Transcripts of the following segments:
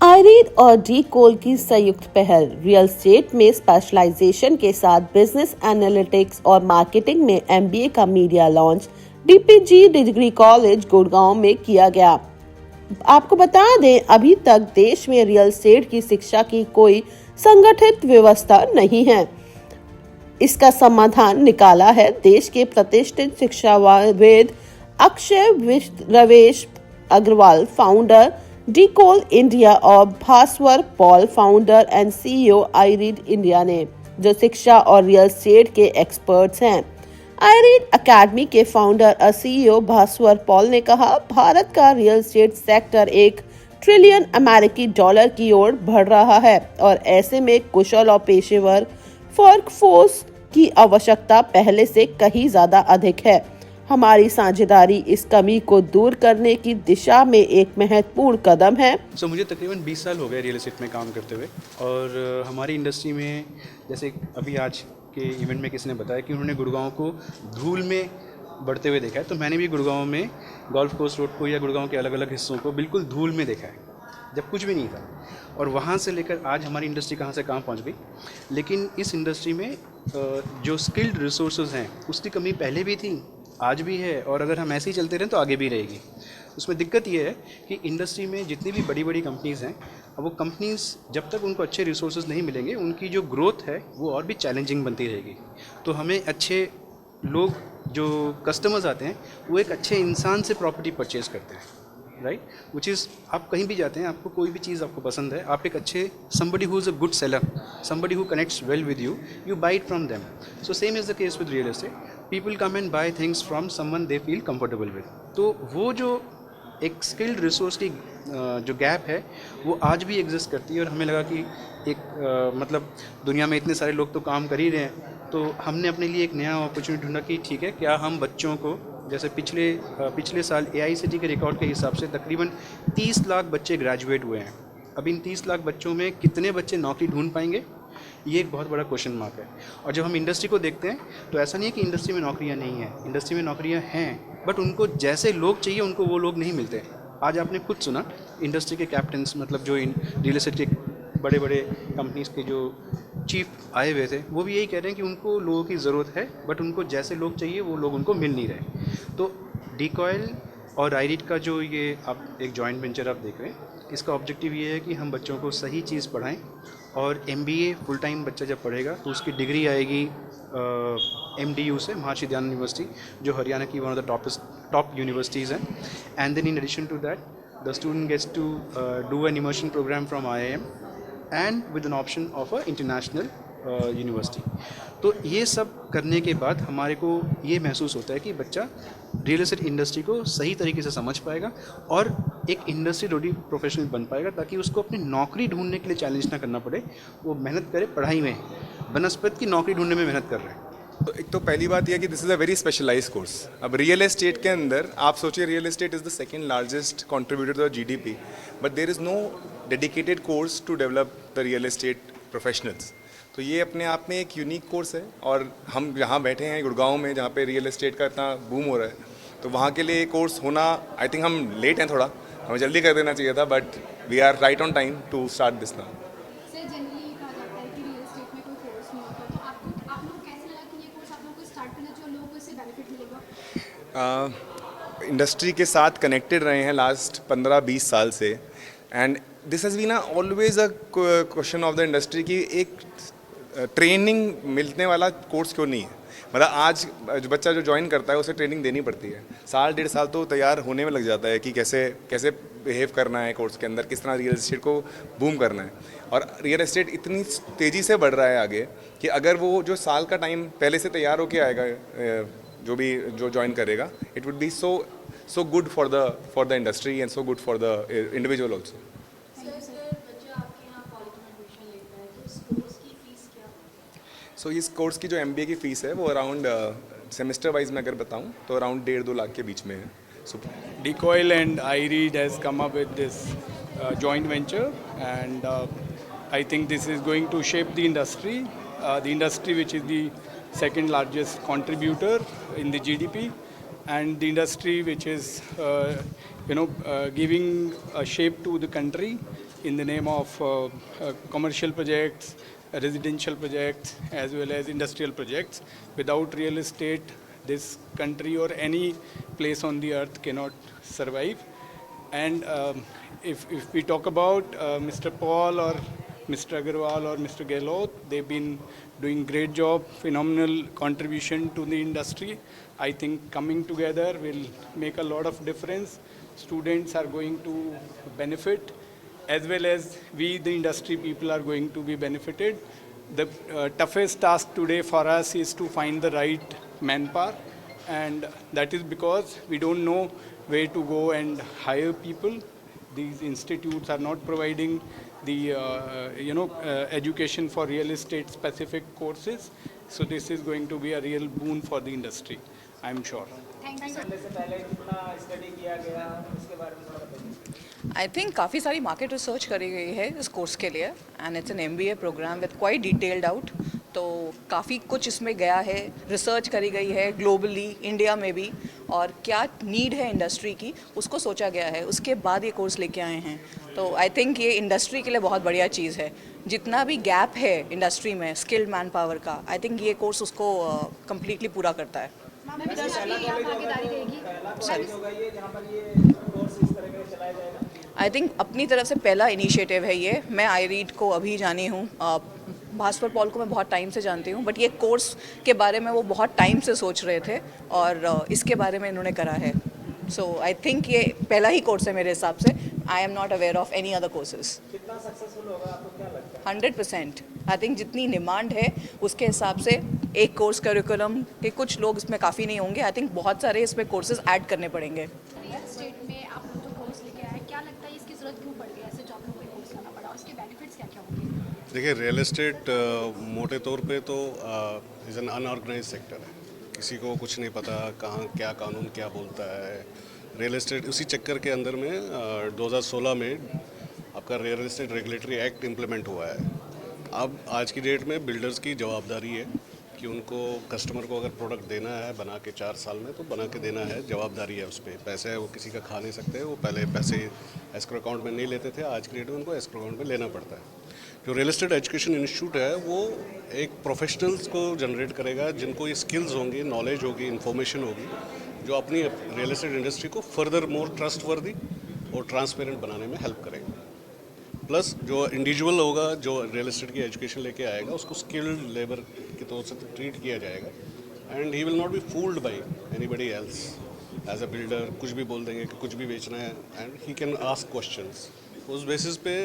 आईरीड और डी कोल की संयुक्त पहल रियल एस्टेट में स्पेशलाइजेशन के साथ बिजनेस एनालिटिक्स और मार्केटिंग में एमबीए का media launch DPG degree college Gurgaon में किया गया। आपको बता दें, अभी तक देश में रियल एस्टेट की शिक्षा की कोई संगठित व्यवस्था नहीं है। इसका समाधान निकाला है देश के प्रतिष्ठित शिक्षाविद अक्षय रवेश अग्रवाल, फाउंडर डीकोल इंडिया, और Bhaswar Paul, founder and CEO IREED India ने, जो शिक्षा और रियल एस्टेट के एक्सपर्ट्स हैं। आईरीड एकेडमी के फाउंडर और सीईओ भास्वर पॉल ने कहा, भारत का रियल एस्टेट सेक्टर $1 ट्रिलियन अमेरिकी डॉलर की ओर बढ़ रहा है और ऐसे में कुशल और पेशेवर वर्कफोर्स की आवश्यकता पहले से कहीं ज्यादा अधिक है। हमारी साझेदारी इस कमी को दूर करने की दिशा में एक महत्वपूर्ण कदम है। मुझे तकरीबन 20 साल हो गए रियल एस्टेट में काम करते हुए, और हमारी इंडस्ट्री में जैसे अभी आज के इवेंट में किसी ने बताया कि उन्होंने गुड़गांव को धूल में बढ़ते हुए देखा है, तो मैंने भी गुड़गांव में गोल्फ कोर्स रोड को या गुड़गांव के अलग अलग हिस्सों को बिल्कुल धूल में देखा है, जब कुछ भी नहीं था। और वहाँ से लेकर आज हमारी इंडस्ट्री कहाँ से कहाँ पहुँच गई। लेकिन इस इंडस्ट्री में जो स्किल्ड रिसोर्सेज हैं उसकी कमी पहले भी थी, आज भी है, और अगर हम ऐसे ही चलते रहें तो आगे भी रहेगी। उसमें दिक्कत ये है कि इंडस्ट्री में जितनी भी बड़ी बड़ी कंपनीज़ हैं, अब वो कंपनीज़ जब तक उनको अच्छे रिसोर्सेज नहीं मिलेंगे, उनकी जो ग्रोथ है वो और भी चैलेंजिंग बनती रहेगी। तो हमें अच्छे लोग, जो कस्टमर्स आते हैं, वो एक अच्छे इंसान से प्रॉपर्टी परचेज़ करते हैं, राइट। विच इज़, आप कहीं भी जाते हैं, आपको कोई भी चीज़ आपको पसंद है, आप एक अच्छे somebody who is a good seller, somebody who connects well with you, you buy it from them. So same is the case with real estate. People come and buy things from someone they feel comfortable with. तो वो जो एक skilled resource की जो gap है वो आज भी एग्जिस्ट करती है, और हमें लगा कि एक मतलब दुनिया में इतने सारे लोग तो काम कर ही रहे हैं, तो हमने अपने लिए एक नया अपॉर्चुनिटी ढूंढा कि ठीक है, क्या हम बच्चों को, जैसे पिछले साल AICTE के रिकॉर्ड के हिसाब से तकरीबन 30 लाख बच्चे ग्रेजुएट हुए हैं। अब इन 30 लाख बच्चों में कितने बच्चे नौकरी ढूंढ पाएंगे, ये एक बहुत बड़ा क्वेश्चन मार्क है। और जब हम इंडस्ट्री को देखते हैं तो ऐसा नहीं है कि इंडस्ट्री में नौकरियां नहीं हैं, इंडस्ट्री में नौकरियां हैं, बट उनको जैसे लोग चाहिए उनको वो लोग नहीं मिलते। आज आपने खुद सुना, इंडस्ट्री के कैप्टन्स, मतलब जो रियल एस्टेट के बड़े बड़े कंपनीज़ के जो चीफ आए हुए थे, वो भी यही कह रहे हैं कि उनको लोगों की ज़रूरत है, बट उनको जैसे लोग चाहिए वो लोग उनको मिल नहीं रहे। तो डीकॉयल और आईरीड का जो ये आप एक जॉइंट वेंचर आप देख रहे हैं, इसका ऑब्जेक्टिव ये है कि हम बच्चों को सही चीज़ पढ़ाएं, और MBA फुल टाइम बच्चा जब पढ़ेगा तो उसकी डिग्री आएगी MDU से, महर्षि दयानंद यूनिवर्सिटी, जो हरियाणा की one of the top universities हैं। And then in addition to that the student gets to do an immersion programme from IIM and with an option of a international university. तो ये सब करने के बाद हमारे को ये महसूस होता है कि बच्चा रियल एस्टेट इंडस्ट्री को सही तरीके से समझ पाएगा और एक इंडस्ट्री रेडी प्रोफेशनल बन पाएगा, ताकि उसको अपनी नौकरी ढूंढने के लिए चैलेंज ना करना पड़े, वो मेहनत करे पढ़ाई में, बनस्पत की नौकरी ढूंढने में मेहनत कर रहे हैं। तो एक तो पहली बात यह कि this is a very specialised course. अब रियल एस्टेट के अंदर आप सोचिए, real estate is the second largest contributor to the GDP, but there is no dedicated course to develop the real estate professionals. तो ये अपने आप में एक यूनिक कोर्स है, और हम जहाँ बैठे हैं गुड़गांव में, जहाँ पे रियल एस्टेट का इतना बूम हो रहा है, तो वहाँ के लिए कोर्स होना, आई थिंक हम लेट हैं थोड़ा, हमें जल्दी कर देना चाहिए था, but we are right on time to start this now. Sir, generally कहा जाता है कि रियल एस्टेट में कोई कोर्स नहीं होता, तो आप लोगों को कैसे लगा कि ये कोर्स आप लोगों को स्टार्ट करना चाहिए और लोगों को इससे बेनिफिट मिलेगा? इंडस्ट्री के साथ कनेक्टेड रहे हैं लास्ट 15-20 साल से, and this has been always a question of the industry कि एक ट्रेनिंग मिलने वाला कोर्स क्यों नहीं है। मतलब आज जो बच्चा जो ज्वाइन करता है उसे ट्रेनिंग देनी पड़ती है, 1.5 साल तो तैयार होने में लग जाता है कि कैसे कैसे बिहेव करना है कोर्स के अंदर, किस तरह रियल एस्टेट को बूम करना है। और रियल एस्टेट इतनी तेज़ी से बढ़ रहा है आगे कि अगर वो जो साल का टाइम पहले से तैयार होके आएगा, जो ज्वाइन करेगा, it would be so good for the industry and so good for the individual also. So इस कोर्स की जो MBA की फ़ीस है वो अराउंड सेमेस्टर वाइज में अगर बताऊं तो अराउंड 1.5-2 लाख के बीच में है। Decoil and iRead has come up with this joint venture, and I think this is going to shape the industry which is the second largest contributor in the GDP, and the industry which is giving a shape to the country in the name of commercial projects, residential projects, as well as industrial projects. Without real estate, this country or any place on the earth cannot survive. And if we talk about Mr. Paul or Mr. Agarwal or Mr. Gehlot, they've been doing great job, phenomenal contribution to the industry. I think coming together will make a lot of difference. Students are going to benefit, as well as we, the industry people, are going to be benefited. The toughest task today for us is to find the right manpower, and that is because we don't know where to go and hire people. These institutes are not providing the education for real estate specific courses. So this is going to be a real boon for the industry, I'm sure. Thank you I think काफ़ी सारी market research करी गई है इस course के लिए and it's an MBA programme with quite detailed out. तो काफ़ी कुछ इसमें गया है, रिसर्च करी गई है ग्लोबली, इंडिया में भी, और क्या नीड है इंडस्ट्री की उसको सोचा गया है. उसके बाद ये कोर्स लेके आए हैं. तो आई थिंक ये इंडस्ट्री के लिए बहुत बढ़िया चीज़ है. जितना भी गैप है इंडस्ट्री में स्किल्ड मैन पावर का, आई थिंक ये कोर्स उसको कम्प्लीटली पूरा करता है. भागीदारी रहेगी. आई थिंक अपनी तरफ से पहला इनिशिएटिव है ये. मैं iRead को अभी जानी हूँ, भास्कर पॉल को मैं बहुत टाइम से जानती हूँ, बट ये कोर्स के बारे में वो बहुत टाइम से सोच रहे थे और इसके बारे में इन्होंने करा है. सो आई थिंक ये पहला ही कोर्स है मेरे हिसाब से. I am not aware of any other courses. 100%. I think जितनी डिमांड है उसके हिसाब से एक कोर्स करिकुलम के कुछ लोग इसमें काफ़ी नहीं होंगे. आई थिंक बहुत सारे इसमें कोर्सेज ऐड करने पड़ेंगे. रियल एस्टेट में आप लोग जो कोर्स लेके आए, क्या लगता है इसकी ज़रूरत क्यों पड़ गई, ऐसे जॉब लोगों को कोर्स करना पड़ा, और उसके बेनिफिट्स क्या क्या होंगे? देखिए, रियल एस्टेट मोटे तौर पे तो इज़ एन अनऑर्गेनाइज सेक्टर है. किसी को कुछ नहीं पता कहाँ क्या कानून क्या बोलता है. रियल एस्टेट उसी चक्कर के अंदर में 2016 में आपका real estate regulatory act implement हुआ है. अब आज की डेट में बिल्डर्स की जवाबदारी है कि उनको कस्टमर को अगर प्रोडक्ट देना है बना के 4 साल में, तो बना के देना है. जवाबदारी है उस पर. पैसे है वो किसी का खा नहीं सकते. वो पहले पैसे एस्क्रो अकाउंट में नहीं लेते थे, आज की डेट में उनको एस्क्रो अकाउंट में लेना पड़ता है. जो रियल एस्टेट एजुकेशन इंस्टीट्यूट है वो एक प्रोफेशनल्स को जनरेट करेगा जिनको ये स्किल्स होंगी, नॉलेज होगी, इन्फॉर्मेशन होगी, जो अपनी रियल एस्टेट इंडस्ट्री को फर्दर मोर ट्रस्टवर्दी और ट्रांसपेरेंट बनाने में हेल्प करेगा. प्लस जो इंडिविजुअल होगा जो रियल एस्टेट की एजुकेशन लेके आएगा उसको स्किल्ड लेबर के तौर से ट्रीट किया जाएगा. And he will not be fooled by anybody else. As a builder कुछ भी बोल देंगे कि कुछ भी बेचना है, and he can ask questions. उस बेसिस पे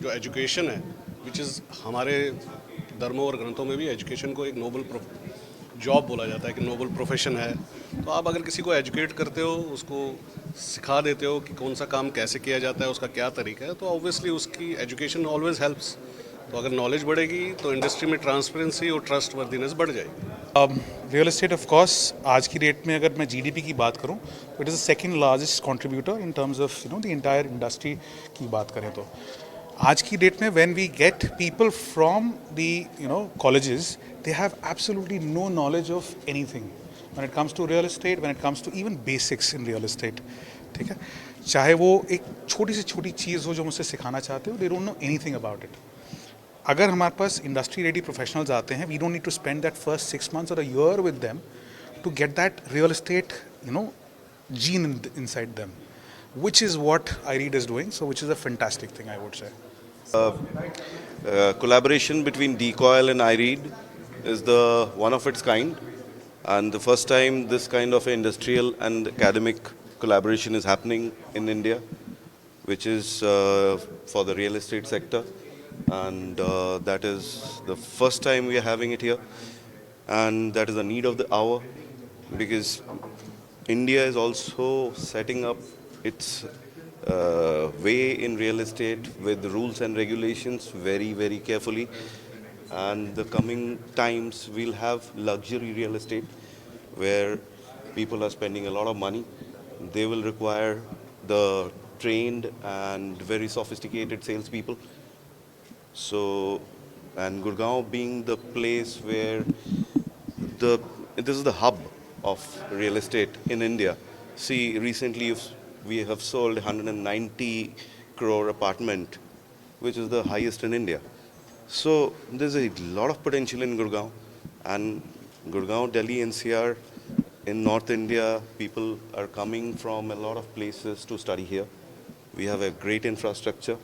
जो एजुकेशन है, विच इज़ हमारे धर्मों और ग्रंथों में भी एजुकेशन को एक नोबल जॉब बोला जाता है कि नोबल प्रोफेशन है. तो आप अगर किसी को एजुकेट करते हो, उसको सिखा देते हो कि कौन सा काम कैसे किया जाता है, उसका क्या तरीका है, तो ऑब्वियसली उसकी एजुकेशन ऑलवेज हेल्प्स. तो अगर नॉलेज बढ़ेगी तो इंडस्ट्री में ट्रांसपेरेंसी और ट्रस्ट वर्दीनेस बढ़ जाएगी. रियल एस्टेट ऑफ कोर्स आज की डेट में अगर मैं GDP की बात करूं तो it is the second largest contributor in terms of the entire industry की बात करें तो. आज की डेट में when we get people from the colleges, they have absolutely no knowledge of anything when it comes to real estate, when it comes to even basics in real estate. ठीक है, चाहे वो एक छोटी से छोटी चीज़ हो जो मुझसे सिखाना चाहते हो, they don't know anything about it. अगर हमारे पास इंडस्ट्री रेडी प्रोफेशनल्स आते हैं, we don't need to spend that first 6 months or a year with them to get that real estate gene inside them, which is what iRead is doing. So which is a fantastic thing, I would say. Collaboration between Decoil and iRead is the one of its kind, and the first time this kind of industrial and academic collaboration is happening in India, which is for the real estate sector, and that is the first time we are having it here, and that is the need of the hour, because India is also setting up its way in real estate with rules and regulations very, very carefully. And the coming times we'll have luxury real estate where people are spending a lot of money. They will require the trained and very sophisticated salespeople. So, and Gurgaon being the place where this is the hub of real estate in India. See, recently we have sold 190 crore apartment which is the highest in India. So there's a lot of potential in Gurgaon, and Gurgaon, Delhi, NCR, in North India, people are coming from a lot of places to study here. We have a great infrastructure.